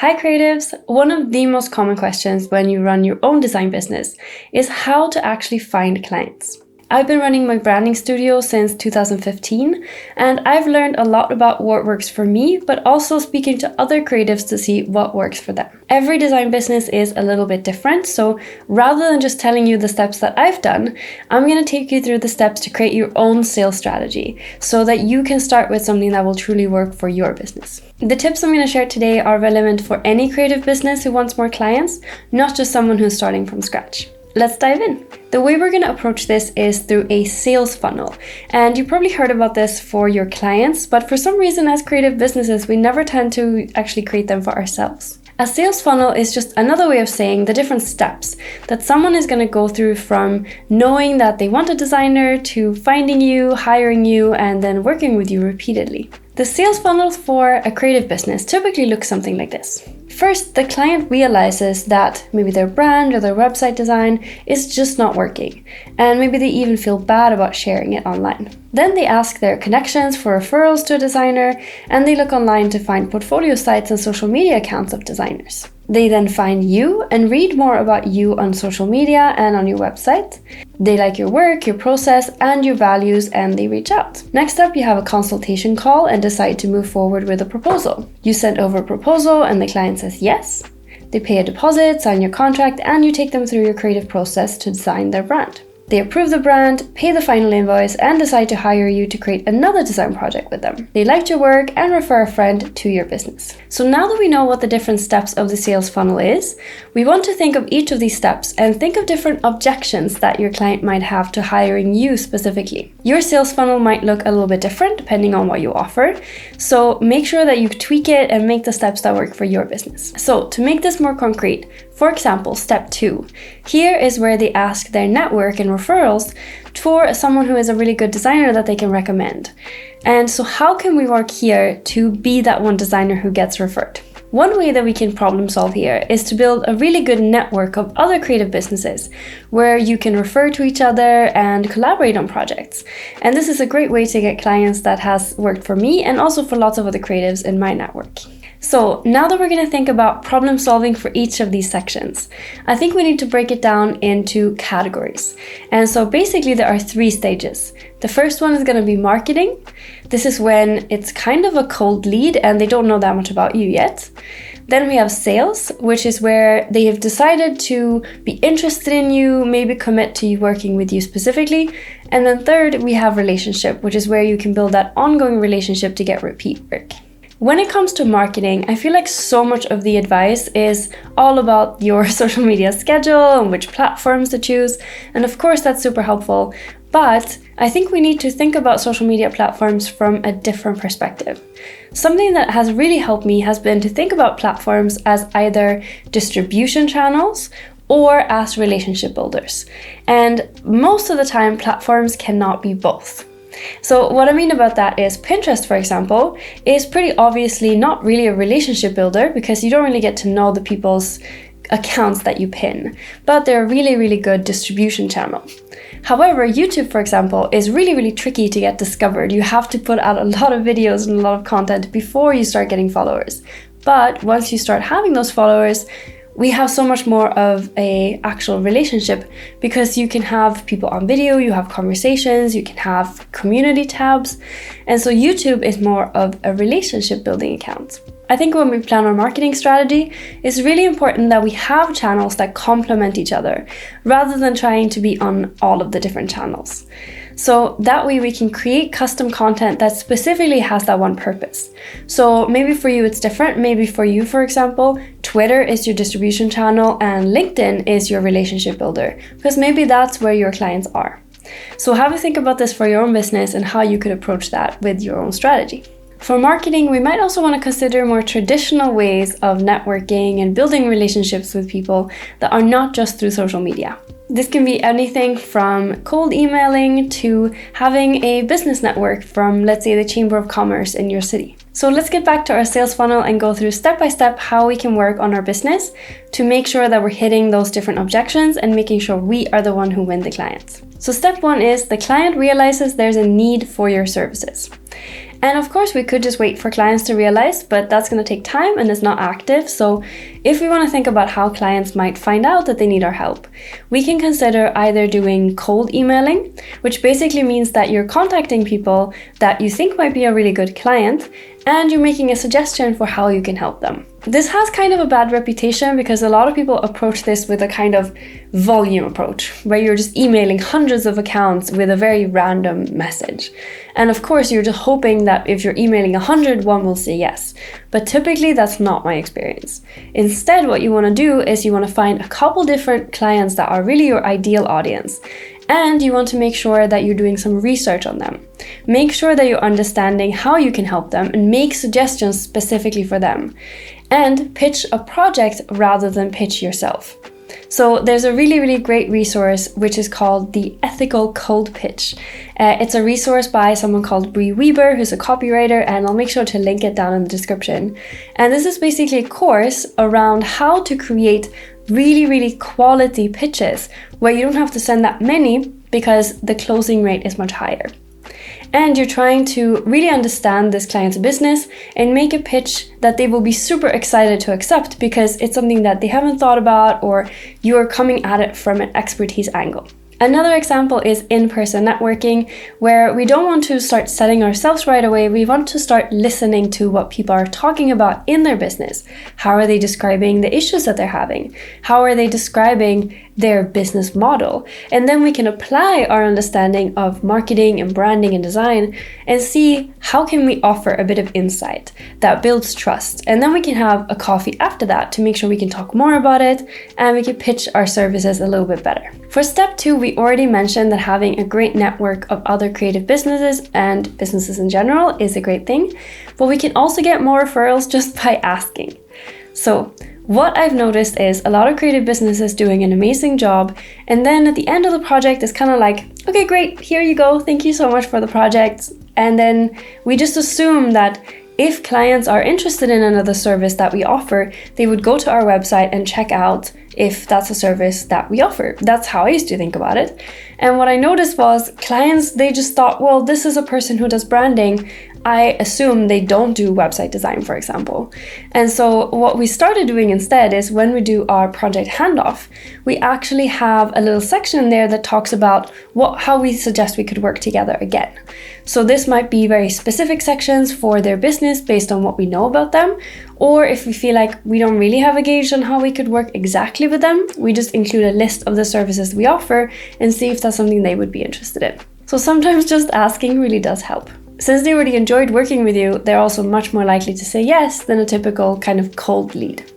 Hi creatives! One of the most common questions when you run your own design business is how to actually find clients. I've been running my branding studio since 2015, and I've learned a lot about what works for me, but also speaking to other creatives to see what works for them. Every design business is a little bit different, so rather than just telling you the steps that I've done, I'm going to take you through the steps to create your own sales strategy so that you can start with something that will truly work for your business. The tips I'm going to share today are relevant for any creative business who wants more clients, not just someone who's starting from scratch. Let's dive in. The way we're going to approach this is through a sales funnel. And you probably heard about this for your clients, but for some reason as creative businesses, we never tend to actually create them for ourselves. A sales funnel is just another way of saying the different steps that someone is going to go through from knowing that they want a designer to finding you, hiring you, and then working with you repeatedly. The sales funnel for a creative business typically looks something like this. First, the client realizes that maybe their brand or their website design is just not working, and maybe they even feel bad about sharing it online. Then they ask their connections for referrals to a designer, and they look online to find portfolio sites and social media accounts of designers. They then find you and read more about you on social media and on your website. They like your work, your process, and your values, and they reach out. Next up, you have a consultation call and decide to move forward with a proposal. You send over a proposal and the client says yes. They pay a deposit, sign your contract, and you take them through your creative process to design their brand. They approve the brand, pay the final invoice, and decide to hire you to create another design project with them. They liked your work and refer a friend to your business. So now that we know what the different steps of the sales funnel is, we want to think of each of these steps and think of different objections that your client might have to hiring you specifically. Your sales funnel might look a little bit different depending on what you offer, so make sure that you tweak it and make the steps that work for your business. So to make this more concrete, for example, step 2. Here is where they ask their network and referrals for someone who is a really good designer that they can recommend. And so how can we work here to be that one designer who gets referred? One way that we can problem solve here is to build a really good network of other creative businesses where you can refer to each other and collaborate on projects. And this is a great way to get clients that has worked for me and also for lots of other creatives in my network. So now that we're going to think about problem solving for each of these sections, I think we need to break it down into categories. And so basically there are 3 stages. The first one is going to be marketing. This is when it's kind of a cold lead and they don't know that much about you yet. Then we have sales, which is where they have decided to be interested in you, maybe commit to you working with you specifically. And then third, we have relationship, which is where you can build that ongoing relationship to get repeat work. When it comes to marketing, I feel like so much of the advice is all about your social media schedule and which platforms to choose. And of course, that's super helpful. But I think we need to think about social media platforms from a different perspective. Something that has really helped me has been to think about platforms as either distribution channels or as relationship builders. And most of the time, platforms cannot be both. So what I mean about that is Pinterest, for example, is pretty obviously not really a relationship builder because you don't really get to know the people's accounts that you pin, but they're a really, really good distribution channel. However, YouTube, for example, is really, really tricky to get discovered. You have to put out a lot of videos and a lot of content before you start getting followers. But once you start having those followers, we have so much more of an actual relationship because you can have people on video, you have conversations, you can have community tabs. And so YouTube is more of a relationship building account. I think when we plan our marketing strategy, it's really important that we have channels that complement each other rather than trying to be on all of the different channels. So that way we can create custom content that specifically has that one purpose. So maybe for you it's different. Maybe for you, for example, Twitter is your distribution channel and LinkedIn is your relationship builder because maybe that's where your clients are. So have a think about this for your own business and how you could approach that with your own strategy. For marketing, we might also want to consider more traditional ways of networking and building relationships with people that are not just through social media. This can be anything from cold emailing to having a business network from, let's say, the Chamber of Commerce in your city. So let's get back to our sales funnel and go through step by step how we can work on our business to make sure that we're hitting those different objections and making sure we are the one who win the clients. So step 1 is the client realizes there's a need for your services. And of course, we could just wait for clients to realize, but that's going to take time and is not active. So if we want to think about how clients might find out that they need our help, we can consider either doing cold emailing, which basically means that you're contacting people that you think might be a really good client, and you're making a suggestion for how you can help them. This has kind of a bad reputation because a lot of people approach this with a kind of volume approach, where you're just emailing hundreds of accounts with a very random message. And of course, you're just hoping that if you're emailing 100, one will say yes. But typically, that's not my experience. Instead, what you want to do is you want to find a couple different clients that are really your ideal audience. And you want to make sure that you're doing some research on them. Make sure that you're understanding how you can help them and make suggestions specifically for them. And pitch a project rather than pitch yourself. So there's a really, really great resource which is called the Ethical Cold Pitch. It's a resource by someone called Bree Weber, who's a copywriter, and I'll make sure to link it down in the description. And this is basically a course around how to create really, really quality pitches where you don't have to send that many because the closing rate is much higher. And you're trying to really understand this client's business and make a pitch that they will be super excited to accept because it's something that they haven't thought about, or you're coming at it from an expertise angle. Another example is in-person networking, where we don't want to start selling ourselves right away. We want to start listening to what people are talking about in their business. How are they describing the issues that they're having? How are they describing their business model? And then we can apply our understanding of marketing and branding and design and see how can we offer a bit of insight that builds trust. And then we can have a coffee after that to make sure we can talk more about it and we can pitch our services a little bit better. For step 2, we already mentioned that having a great network of other creative businesses and businesses in general is a great thing, but we can also get more referrals just by asking. So what I've noticed is a lot of creative businesses doing an amazing job, and then at the end of the project, it's kind of like, okay, great, here you go, thank you so much for the project. And then we just assume that if clients are interested in another service that we offer, they would go to our website and check out if that's a service that we offer. That's how I used to think about it. And what I noticed was clients, they just thought, well, this is a person who does branding. I assume they don't do website design, for example. And so what we started doing instead is when we do our project handoff, we actually have a little section there that talks about how we suggest we could work together again. So this might be very specific sections for their business based on what we know about them, or if we feel like we don't really have a gauge on how we could work exactly with them, we just include a list of the services we offer and see if that's something they would be interested in. So sometimes just asking really does help. Since they already enjoyed working with you, they're also much more likely to say yes than a typical kind of cold lead.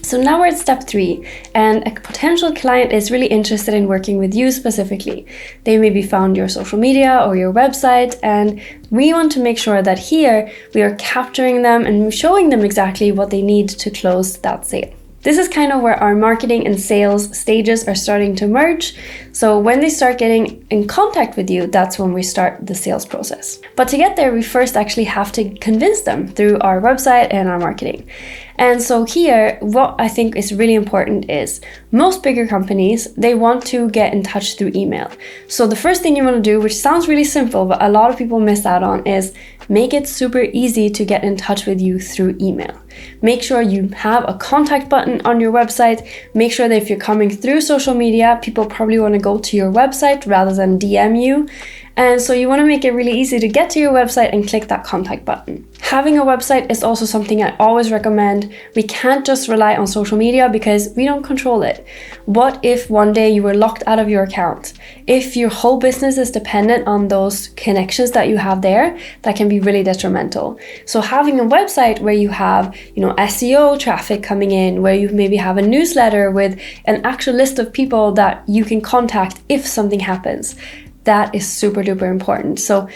So now we're at step 3, and a potential client is really interested in working with you specifically. They maybe found your social media or your website, and we want to make sure that here we are capturing them and showing them exactly what they need to close that sale. This is kind of where our marketing and sales stages are starting to merge. So when they start getting in contact with you, that's when we start the sales process. But to get there, we first actually have to convince them through our website and our marketing. And so here, what I think is really important is most bigger companies, they want to get in touch through email. So the first thing you want to do, which sounds really simple, but a lot of people miss out on, is make it super easy to get in touch with you through email. Make sure you have a contact button on your website. Make sure that if you're coming through social media, people probably want to go to your website rather than DM you. And so you want to make it really easy to get to your website and click that contact button. Having a website is also something I always recommend. We can't just rely on social media because we don't control it. What if one day you were locked out of your account? If your whole business is dependent on those connections that you have there, that can be really detrimental. So having a website where you have, SEO traffic coming in, where you maybe have a newsletter with an actual list of people that you can contact if something happens, that is super duper important. So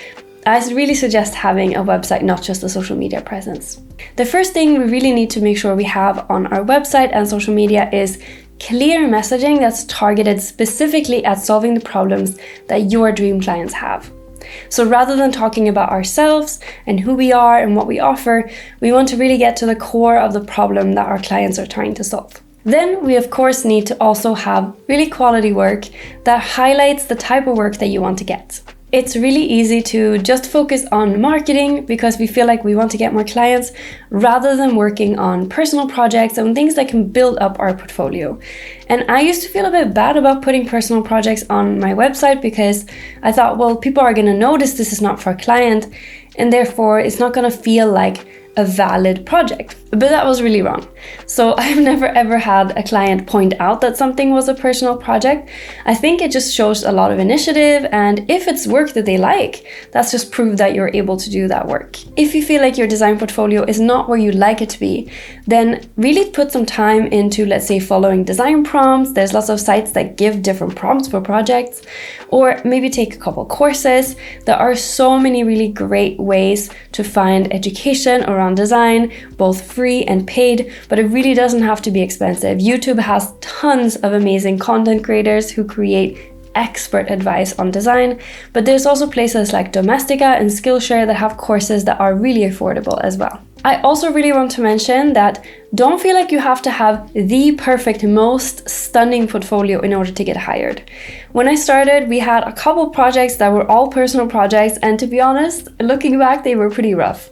I really suggest having a website, not just a social media presence. The first thing we really need to make sure we have on our website and social media is clear messaging that's targeted specifically at solving the problems that your dream clients have. So rather than talking about ourselves and who we are and what we offer, we want to really get to the core of the problem that our clients are trying to solve. Then we of course need to also have really quality work that highlights the type of work that you want to get. It's really easy to just focus on marketing because we feel like we want to get more clients rather than working on personal projects and things that can build up our portfolio. And I used to feel a bit bad about putting personal projects on my website because I thought, well, people are going to notice this is not for a client, and therefore it's not going to feel like a valid project. But that was really wrong. So I've never ever had a client point out that something was a personal project. I think it just shows a lot of initiative, and if it's work that they like, that's just proof that you're able to do that work. If you feel like your design portfolio is not where you'd like it to be, then really put some time into, let's say, following design prompts. There's lots of sites that give different prompts for projects, or maybe take a couple courses. There are so many really great ways to find education around design, both free and paid, but it really doesn't have to be expensive. YouTube has tons of amazing content creators who create expert advice on design, but there's also places like Domestika and Skillshare that have courses that are really affordable as well. I also really want to mention that don't feel like you have to have the perfect, most stunning portfolio in order to get hired. When I started, we had a couple projects that were all personal projects, and to be honest, looking back, they were pretty rough.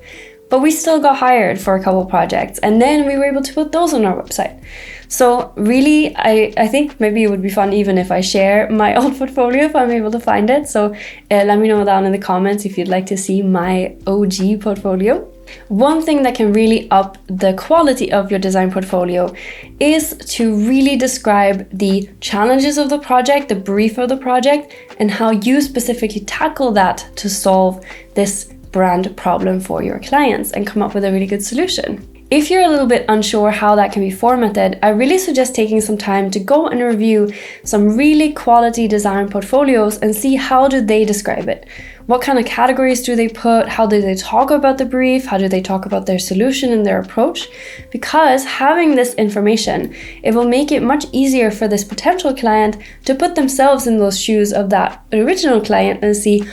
But we still got hired for a couple projects, and then we were able to put those on our website. So really, I think maybe it would be fun even if I share my old portfolio if I'm able to find it. So let me know down in the comments if you'd like to see my OG portfolio. One thing that can really up the quality of your design portfolio is to really describe the challenges of the project, the brief of the project, and how you specifically tackle that to solve this brand problem for your clients and come up with a really good solution. If you're a little bit unsure how that can be formatted, I really suggest taking some time to go and review some really quality design portfolios and see how do they describe it. What kind of categories do they put? How do they talk about the brief? How do they talk about their solution and their approach? Because having this information, it will make it much easier for this potential client to put themselves in those shoes of that original client and see,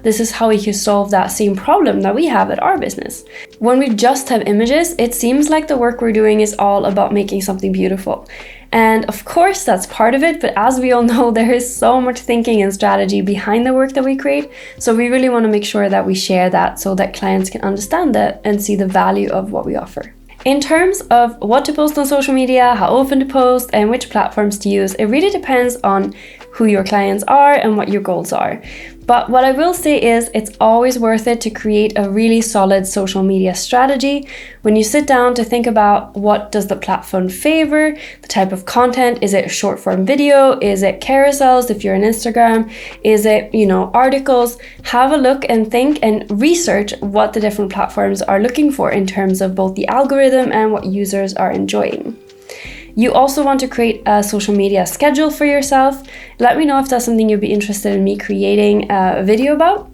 this is how we can solve that same problem that we have at our business. When we just have images, it seems like the work we're doing is all about making something beautiful. And of course, that's part of it, but as we all know, there is so much thinking and strategy behind the work that we create. So we really want to make sure that we share that so that clients can understand that and see the value of what we offer. In terms of what to post on social media, how often to post, and which platforms to use, it really depends on who your clients are and what your goals are. But what I will say is it's always worth it to create a really solid social media strategy. When you sit down to think about what does the platform favor, the type of content, is it short form video, is it carousels if you're on Instagram, is it, articles, have a look and think and research what the different platforms are looking for in terms of both the algorithm and what users are enjoying. You also want to create a social media schedule for yourself. Let me know if that's something you'd be interested in me creating a video about,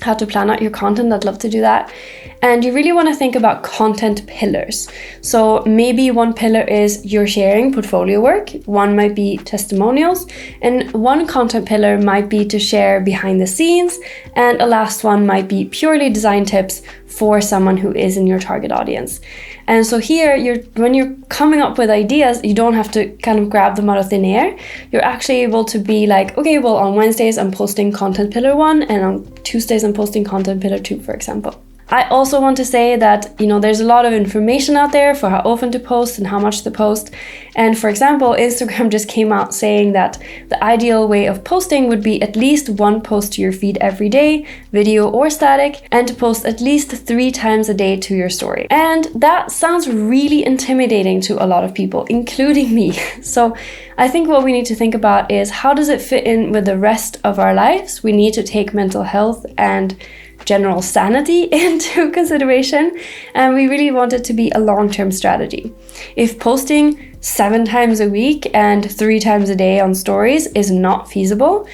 how to plan out your content. I'd love to do that. And you really want to think about content pillars. So maybe one pillar is you're sharing portfolio work, one might be testimonials, and one content pillar might be to share behind the scenes, and a last one might be purely design tips for someone who is in your target audience. And so here, when you're coming up with ideas, you don't have to kind of grab them out of thin air. You're actually able to be like, okay, well, on Wednesdays, I'm posting content pillar 1, and on Tuesdays, I'm posting content pillar 2, for example. I also want to say that, there's a lot of information out there for how often to post and how much to post. And for example, Instagram just came out saying that the ideal way of posting would be at least one post to your feed every day, video or static, and to post at least 3 times a day to your story. And that sounds really intimidating to a lot of people, including me. So I think what we need to think about is how does it fit in with the rest of our lives? We need to take mental health and general sanity into consideration, and we really want it to be a long-term strategy. If posting 7 times a week and 3 times a day on stories is not feasible,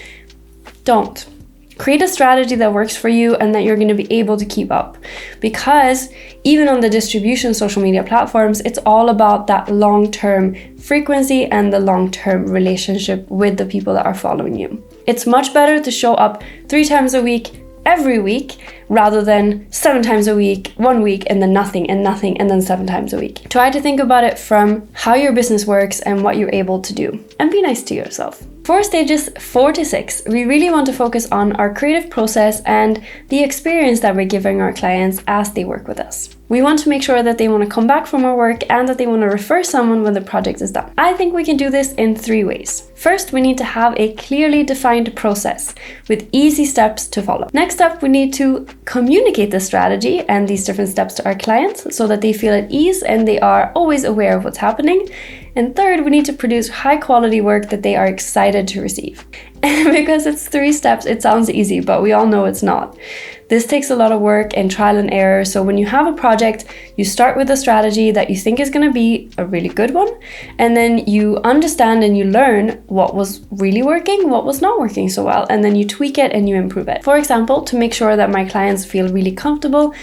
don't. Create a strategy that works for you and that you're going to be able to keep up, because even on the distribution social media platforms, it's all about that long-term frequency and the long-term relationship with the people that are following you. It's much better to show up 3 times a week every week rather than 7 times a week, 1 week, and then nothing, and nothing, and then 7 times a week. Try to think about it from how your business works and what you're able to do, and be nice to yourself. For stages 4 to 6, we really want to focus on our creative process and the experience that we're giving our clients as they work with us. We want to make sure that they want to come back from our work and that they want to refer someone when the project is done. I think we can do this in 3 ways. First, we need to have a clearly defined process with easy steps to follow. Next up, we need to communicate the strategy and these different steps to our clients so that they feel at ease and they are always aware of what's happening. And third, we need to produce high quality work that they are excited to receive. And because it's 3 steps, it sounds easy, but we all know it's not. This takes a lot of work and trial and error. So when you have a project, you start with a strategy that you think is going to be a really good one. And then you understand and you learn what was really working, what was not working so well. And then you tweak it and you improve it. For example, to make sure that my clients feel really comfortable,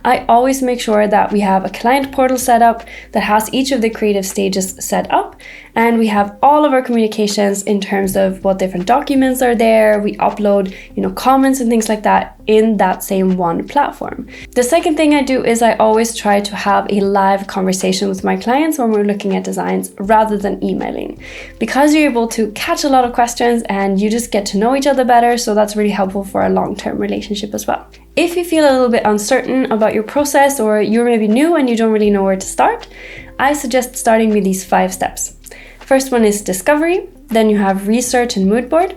I always make sure that we have a client portal set up that has each of the creative stages set up. And we have all of our communications in terms of what different documents are there. We upload, comments and things like that in that same one platform. The second thing I do is I always try to have a live conversation with my clients when we're looking at designs rather than emailing, because you're able to catch a lot of questions and you just get to know each other better. So that's really helpful for a long-term relationship as well. If you feel a little bit uncertain about your process or you're maybe new and you don't really know where to start, I suggest starting with these 5 steps. First one is discovery, then you have research and mood board,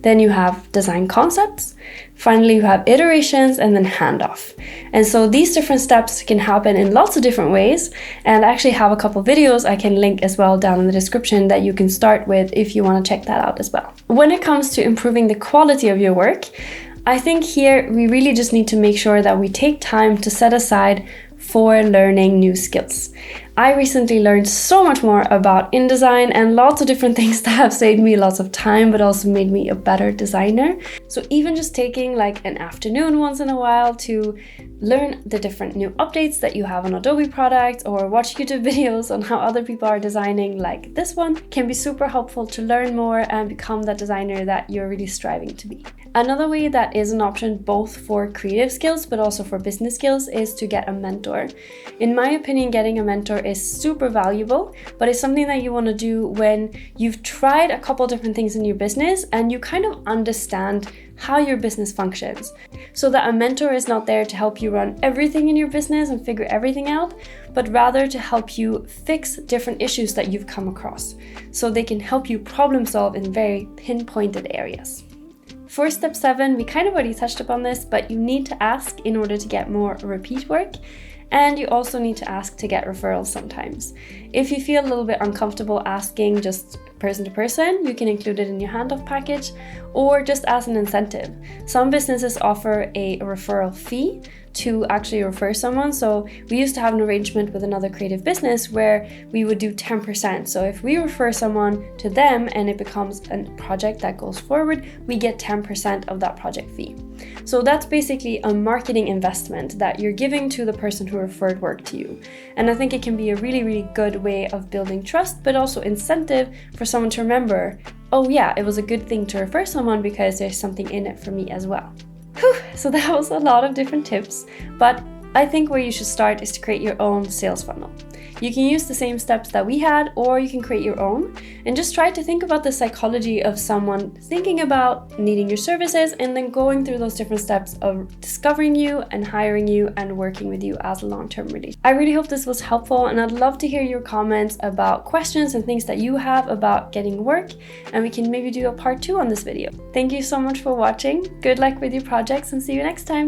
then you have design concepts, finally you have iterations, and then handoff. And so these different steps can happen in lots of different ways, and I actually have a couple videos I can link as well down in the description that you can start with if you want to check that out as well. When it comes to improving the quality of your work, I think here we really just need to make sure that we take time to set aside for learning new skills. I recently learned so much more about InDesign and lots of different things that have saved me lots of time, but also made me a better designer. So even just taking like an afternoon once in a while to learn the different new updates that you have on Adobe products or watch YouTube videos on how other people are designing like this one can be super helpful to learn more and become that designer that you're really striving to be. Another way that is an option both for creative skills but also for business skills is to get a mentor. In my opinion, getting a mentor is super valuable, but it's something that you want to do when you've tried a couple different things in your business and you kind of understand how your business functions. So that a mentor is not there to help you run everything in your business and figure everything out, but rather to help you fix different issues that you've come across. So they can help you problem solve in very pinpointed areas. For step 7, we kind of already touched upon this, but you need to ask in order to get more repeat work. And you also need to ask to get referrals sometimes. If you feel a little bit uncomfortable asking just person to person, you can include it in your handoff package or just as an incentive. Some businesses offer a referral fee to actually refer someone. So we used to have an arrangement with another creative business where we would do 10%. So if we refer someone to them and it becomes a project that goes forward, we get 10% of that project fee. So that's basically a marketing investment that you're giving to the person who referred work to you. And I think it can be a really, really good way of building trust, but also incentive for someone to remember, oh yeah, it was a good thing to refer someone because there's something in it for me as well. Whew, so that was a lot of different tips, but I think where you should start is to create your own sales funnel. You can use the same steps that we had, or you can create your own and just try to think about the psychology of someone thinking about needing your services and then going through those different steps of discovering you and hiring you and working with you as a long-term relationship. I really hope this was helpful, and I'd love to hear your comments about questions and things that you have about getting work, and we can maybe do a part 2 on this video. Thank you so much for watching. Good luck with your projects and see you next time.